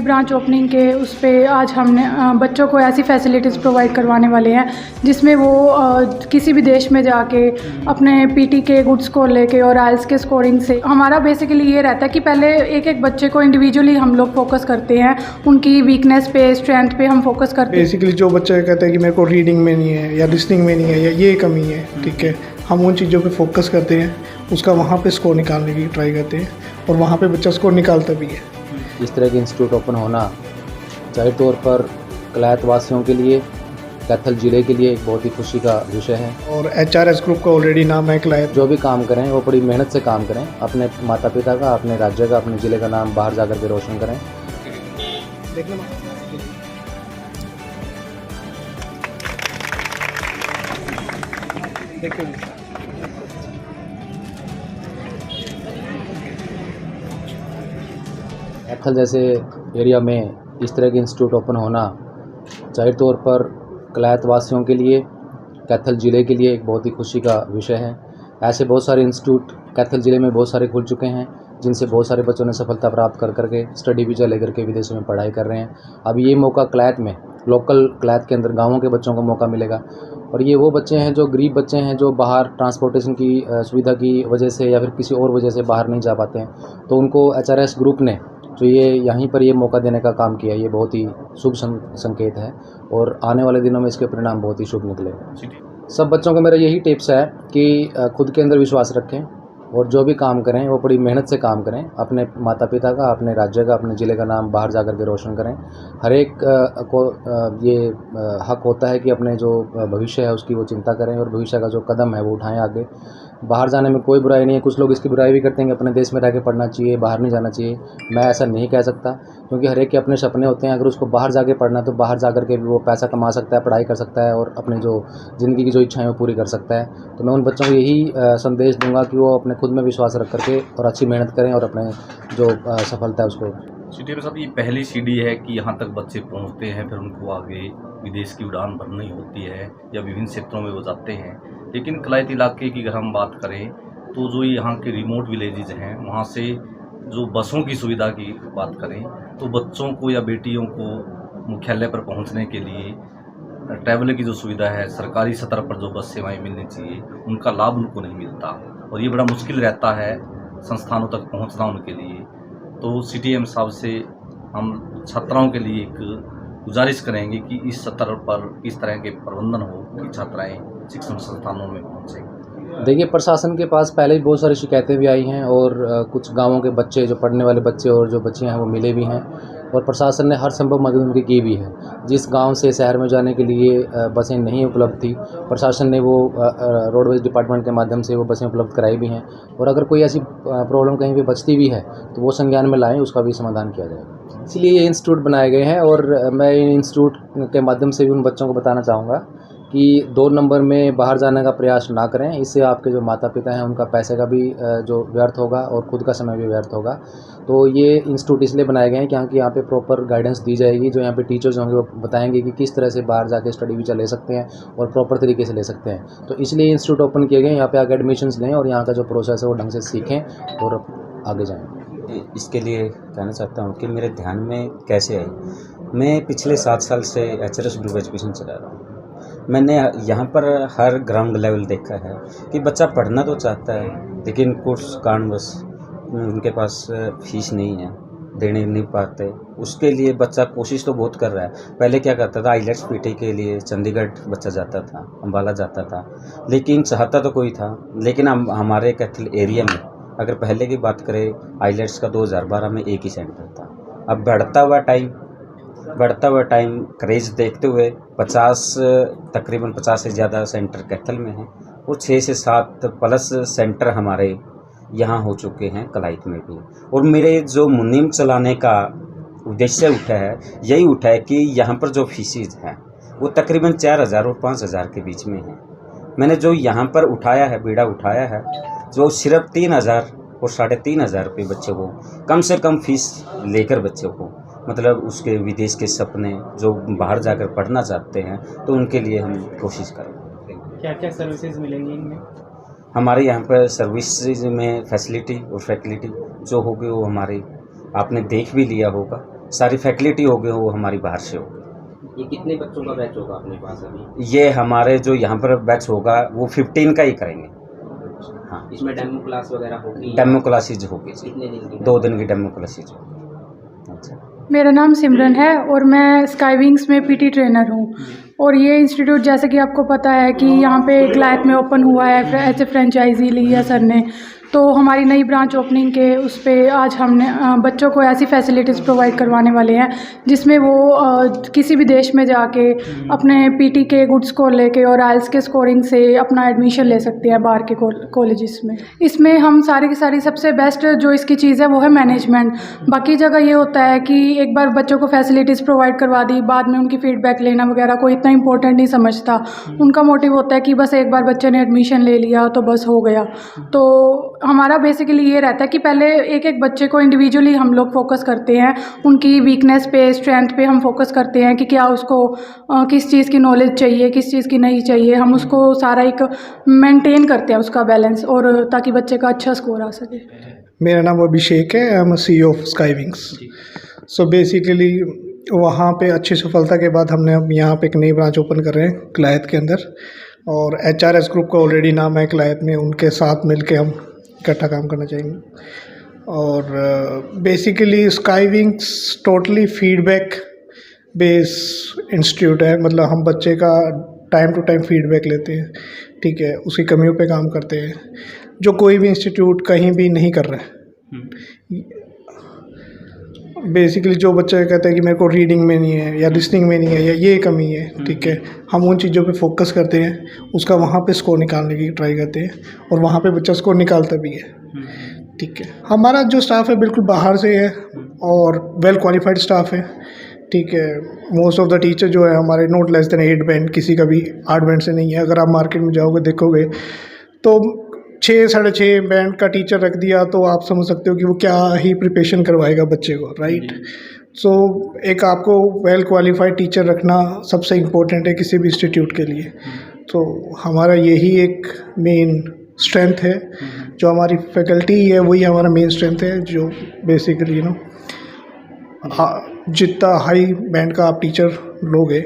Branch opening के उस पे आज हमने बच्चों को ऐसी फैसिलिटीज़ प्रोवाइड करवाने वाले हैं जिसमें वो किसी भी देश में जाके अपने पीटी के गुड स्कोर लेके और आइल्स के स्कोरिंग से, हमारा बेसिकली ये रहता है कि पहले एक एक बच्चे को इंडिविजुअली हम लोग फोकस करते हैं, उनकी वीकनेस पे, स्ट्रेंथ पे हम फोकस करते हैं। बेसिकली जो बच्चे कहते हैं कि मेरे को रीडिंग में नहीं है या लिसनिंग में नहीं है या ये कमी है, ठीक है, हम उन चीज़ों पे फोकस करते हैं, उसका वहाँ पे स्कोर निकालने की ट्राई करते हैं और वहाँ पे बच्चा स्कोर निकालता भी है। इस तरह के इंस्टीट्यूट ओपन होना जाहिर तौर पर कलायत वासियों के लिए, कैथल ज़िले के लिए एक बहुत ही खुशी का विषय है। और HRS ग्रुप का ऑलरेडी नाम है कलायत। जो भी काम करें वो बड़ी मेहनत से काम करें, अपने माता पिता का, अपने राज्य का, अपने ज़िले का नाम बाहर जा कर के रोशन करें। कैथल जैसे एरिया में इस तरह के इंस्टीट्यूट ओपन होना जाहिर तौर पर कलायत वासियों के लिए, कैथल ज़िले के लिए एक बहुत ही खुशी का विषय है। ऐसे बहुत सारे इंस्टीट्यूट कैथल ज़िले में बहुत सारे खुल चुके हैं जिनसे बहुत सारे बच्चों ने सफलता प्राप्त कर करके स्टडी वीज़ा लेकर के विदेशों में पढ़ाई कर रहे हैं। अब ये मौका कलायत में, लोकल कलायत के अंदर गाँवों के बच्चों को मौका मिलेगा। और ये वो बच्चे हैं जो गरीब बच्चे हैं, जो बाहर ट्रांसपोर्टेशन की सुविधा की वजह से या फिर किसी और वजह से बाहर नहीं जा पाते हैं, तो उनको HRS ग्रुप ने जो ये यहीं पर ये मौका देने का काम किया, ये बहुत ही शुभ संकेत है और आने वाले दिनों में इसके परिणाम बहुत ही शुभ निकलेगा। सब बच्चों को मेरा यही टिप्स है कि खुद के अंदर विश्वास रखें और जो भी काम करें वो बड़ी मेहनत से काम करें, अपने माता पिता का, अपने राज्य का, अपने ज़िले का नाम बाहर जा कर के रोशन करें। हर एक को ये हक होता है कि अपने जो भविष्य है उसकी वो चिंता करें और भविष्य का जो कदम है वो उठाएं आगे। बाहर जाने में कोई बुराई नहीं है। कुछ लोग इसकी बुराई भी करते हैं कि अपने देश में रह के पढ़ना चाहिए, बाहर नहीं जाना चाहिए। मैं ऐसा नहीं कह सकता, क्योंकि हर एक के अपने सपने होते हैं। अगर उसको बाहर जाके पढ़ना है तो बाहर जा कर के भी वो पैसा कमा सकता है, पढ़ाई कर सकता है और अपने जो ज़िंदगी की जो इच्छाएं वो पूरी कर सकता है। तो मैं उन बच्चों को यही संदेश दूंगा कि वो अपने खुद में विश्वास रख करके और अच्छी मेहनत करें और अपने जो सफलता है उसको। CTM साहब, ये पहली सीढ़ी है कि यहाँ तक बच्चे पहुँचते हैं, फिर उनको आगे विदेश की उड़ान भरनी होती है या विभिन्न क्षेत्रों में वो जाते हैं। लेकिन कलायत इलाके की अगर हम बात करें तो जो यहाँ के रिमोट विलेजेज हैं, वहाँ से जो बसों की सुविधा की बात करें तो बच्चों को या बेटियों को मुख्यालय पर पहुँचने के लिए ट्रैवल की जो सुविधा है, सरकारी स्तर पर जो बस सेवाएं मिलनी चाहिए, उनका लाभ उनको नहीं मिलता और ये बड़ा मुश्किल रहता है संस्थानों तक पहुँचना उनके लिए। तो CTM साहब से हम छात्राओं के लिए एक गुजारिश करेंगे कि इस स्तर पर इस तरह के प्रबंधन हो कि छात्राएं शिक्षण संस्थानों में पहुँचें। देखिए, प्रशासन के पास पहले ही बहुत सारी शिकायतें भी आई हैं और कुछ गांवों के बच्चे, जो पढ़ने वाले बच्चे और जो बच्चियां हैं वो मिले भी हैं और प्रशासन ने हर संभव मदद उनकी की भी है। जिस गांव से शहर में जाने के लिए बसें नहीं उपलब्ध थी, प्रशासन ने वो रोडवेज डिपार्टमेंट के माध्यम से वो बसें उपलब्ध कराई भी हैं और अगर कोई ऐसी प्रॉब्लम कहीं भी बचती भी है तो वो संज्ञान में लाएँ, उसका भी समाधान किया जाएगा। इसलिए ये इंस्टीट्यूट बनाए गए हैं और मैं इन इंस्टीट्यूट के माध्यम से भी उन बच्चों को बताना चाहूँगा कि 2 नंबर में बाहर जाने का प्रयास ना करें। इससे आपके जो माता पिता हैं उनका पैसे का भी जो व्यर्थ होगा और खुद का समय भी व्यर्थ होगा। तो ये इंस्टीट्यूट इसलिए बनाए गए हैं कि यहाँ पे प्रॉपर गाइडेंस दी जाएगी। जो यहाँ पे टीचर्स होंगे वो बताएंगे कि किस तरह से बाहर जाके स्टडी वीज़ा ले सकते हैं और प्रॉपर तरीके से ले सकते हैं। तो इसलिए इंस्टीट्यूट ओपन किए गए, यहाँ पे आके एडमिशन्स लें और यहाँ का जो प्रोसेस है वो ढंग से सीखें और आगे जाएँ। इसके लिए कहना चाहता हूँ कि मेरे ध्यान में कैसे आई। मैं पिछले 7 साल से HRS ग्रुप एजुकेशन चला रहा हूँ। मैंने यहाँ पर हर ग्राउंड लेवल देखा है कि बच्चा पढ़ना तो चाहता है लेकिन कुछ कारणवश उनके पास फीस नहीं है, देने नहीं पाते। उसके लिए बच्चा कोशिश तो बहुत कर रहा है। पहले क्या करता था, IELTS PT के लिए चंडीगढ़ बच्चा जाता था, अम्बाला जाता था, लेकिन चाहता तो कोई था। लेकिन हमारे कैथल एरिया में अगर पहले की बात करें, IELTS का 2012 में एक ही सेंटर था। अब बढ़ता हुआ टाइम क्रेज देखते हुए तकरीबन 50 से ज़्यादा सेंटर कैथल में हैं और 6 से 7 प्लस सेंटर हमारे यहाँ हो चुके हैं कलायत में भी। और मेरे जो मुनीम चलाने का उद्देश्य यही उठा है कि यहाँ पर जो फीसिस हैं वो तकरीबन 4000 और 5000 के बीच में है। मैंने जो यहाँ पर बीड़ा उठाया है जो सिर्फ 3000 और 3500 रुपये बच्चे को कम से कम फीस लेकर बच्चों को, मतलब उसके विदेश के सपने जो बाहर जाकर पढ़ना चाहते हैं तो उनके लिए हम कोशिश करेंगे। क्या क्या सर्विसेज मिलेंगी इनमें? हमारे यहाँ पर सर्विसेज में फैसिलिटी और फैकल्टी जो होगी वो हमारी आपने देख भी लिया होगा। सारी फैकल्टी होगी वो हमारी बाहर से होगी। ये कितने बच्चों का बैच होगा अपने पास अभी? ये हमारे जो यहाँ पर बैच होगा वो 15 का ही करेंगे। हाँ, इसमें डेमो क्लास वगैरह होगी? डेमो क्लासेज होगी जी, कितने दिन की? 2 दिन की डेमो क्लासेज होगी। अच्छा, मेरा नाम सिमरन है और मैं स्काईविंग्स में पीटी ट्रेनर हूँ। और ये इंस्टीट्यूट जैसे कि आपको पता है कि यहाँ पे क्लाइट में ओपन हुआ है, ऐसे फ्रेंचाइजी ली है सर ने, तो हमारी नई ब्रांच ओपनिंग के उस पे आज हमने बच्चों को ऐसी फैसिलिटीज़ प्रोवाइड करवाने वाले हैं जिसमें वो किसी भी देश में जाके अपने पीटी के गुड स्कोर लेके और आइल्स के स्कोरिंग से अपना एडमिशन ले सकते हैं बाहर के कॉलेजेस में। इसमें हम सारी की सारी सबसे बेस्ट जो इसकी चीज़ है वो है मैनेजमेंट। बाकी जगह ये होता है कि एक बार बच्चों को फैसिलिटीज़ प्रोवाइड करवा दी, बाद में उनकी फ़ीडबैक लेना वगैरह कोई इतना इंपॉर्टेंट नहीं समझता। उनका मोटिव होता है कि बस एक बार बच्चे ने एडमिशन ले लिया तो बस हो गया। तो हमारा बेसिकली ये रहता है कि पहले एक एक बच्चे को इंडिविजुअली हम लोग फोकस करते हैं, उनकी वीकनेस पे, स्ट्रेंथ पे हम फोकस करते हैं कि क्या उसको किस चीज़ की नॉलेज चाहिए, किस चीज़ की नहीं चाहिए। हम उसको सारा एक मेंटेन करते हैं उसका बैलेंस, और ताकि बच्चे का अच्छा स्कोर आ सके। मेरा नाम अभिषेक है, I am CEO of Skywings. So basically वहाँ पे अच्छी सफलता के बाद हमने अब यहाँ पे एक नई ब्रांच ओपन कर रहे हैं क्लायत के अंदर, और HRS ग्रुप का ऑलरेडी नाम है क्लायत में, उनके साथ मिलके हम इकट्ठा काम करना चाहेंगे। और basically Skywings totally feedback base institute है, मतलब हम बच्चे का टाइम टू टाइम फीडबैक लेते हैं, ठीक है, उसकी कमियों पे काम करते हैं, जो कोई भी इंस्टीट्यूट कहीं भी नहीं कर रहा है। बेसिकली जो बच्चे कहते हैं कि मेरे को रीडिंग में नहीं है या लिसनिंग में नहीं है या ये कमी है, ठीक है, हम उन चीज़ों पे फोकस करते हैं, उसका वहाँ पे स्कोर निकालने की ट्राई करते हैं, और वहाँ पे बच्चा स्कोर निकालता भी है, ठीक है। हमारा जो स्टाफ है बिल्कुल बाहर से है और वेल क्वालिफाइड स्टाफ है, ठीक है। मोस्ट ऑफ द टीचर जो है हमारे नॉट लेस देन 8 बैंड, किसी का भी 8 बैंड से नहीं है। अगर आप मार्केट में जाओगे देखोगे तो 6 साढ़े 6 बैंड का टीचर रख दिया तो आप समझ सकते हो कि वो क्या ही प्रिपरेशन करवाएगा बच्चे को, राइट। सो एक आपको वेल क्वालिफाइड टीचर रखना सबसे इम्पोर्टेंट है किसी भी इंस्टीट्यूट के लिए। तो हमारा यही एक मेन स्ट्रेंथ है, जो हमारी फैकल्टी है वही हमारा मेन स्ट्रेंथ है, जो बेसिकली जितना हाई बैंड का आप टीचर लोगे,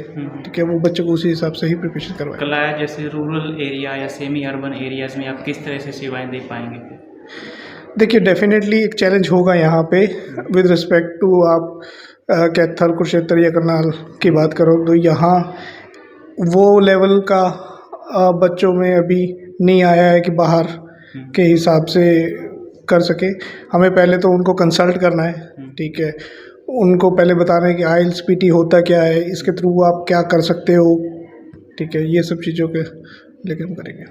ठीक है, वो बच्चे को उसी हिसाब से ही प्रिपरेशन करवाएं। क्लायत जैसे रूरल एरिया या सेमी अर्बन एरियाज़ में आप किस तरह से सेवाएं दे पाएंगे? देखिए, डेफिनेटली एक चैलेंज होगा यहाँ पे विद रिस्पेक्ट टू आप कैथल, कुरुक्षेत्र या करनाल की बात करो तो यहाँ वो लेवल का बच्चों में अभी नहीं आया है कि बाहर के हिसाब से कर सके। हमें पहले तो उनको कंसल्ट करना है, ठीक है, उनको पहले बताना है कि आइल्स पीटी होता क्या है, इसके थ्रू आप क्या कर सकते हो, ठीक है, ये सब चीज़ों के लेके हम करेंगे।